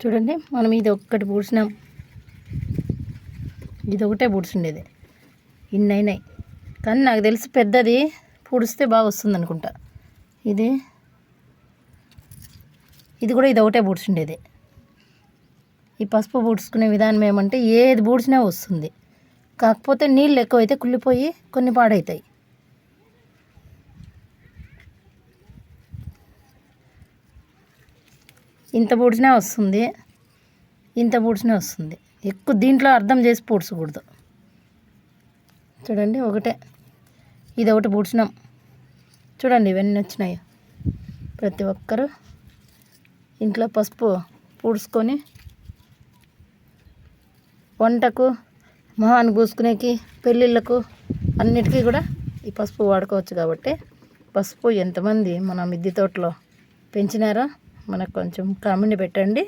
చూడండి, మనం ఇది ఒక్కటి పూడ్చినాం, ఇది ఒకటే పూడ్చుండేది, ఇన్ని అయినాయి. కానీ నాకు తెలిసి పెద్దది పూడిస్తే బాగా వస్తుంది అనుకుంటా. ఇది కూడా ఇది ఒకటే పూడ్చుండేది. ఈ పసుపు పూడ్చుకునే విధానం ఏమంటే ఏది పూడ్చినా వస్తుంది, కాకపోతే నీళ్ళు ఎక్కువైతే కుళ్ళిపోయి కొన్ని పాడవుతాయి. ఇంత పూడ్చినా వస్తుంది, ఇంత పూడ్చినా వస్తుంది. ఎక్కువ దీంట్లో అర్థం చేసి పూడ్చకూడదు. చూడండి, ఒకటే, ఇది ఒకటి పూడ్చినాం. చూడండి ఇవన్నీ వచ్చినాయి. ప్రతి ఒక్కరూ ఇంట్లో పసుపు పూడ్చుకొని వంటకు, మొహాన్ని పూసుకునేకి, పెళ్ళిళ్ళకు అన్నిటికీ కూడా ఈ పసుపు వాడుకోవచ్చు. కాబట్టి పసుపు ఎంతమంది మన మిద్దె తోటలో పెంచినారో మనకు కొంచెం కామెంట్ పెట్టండి.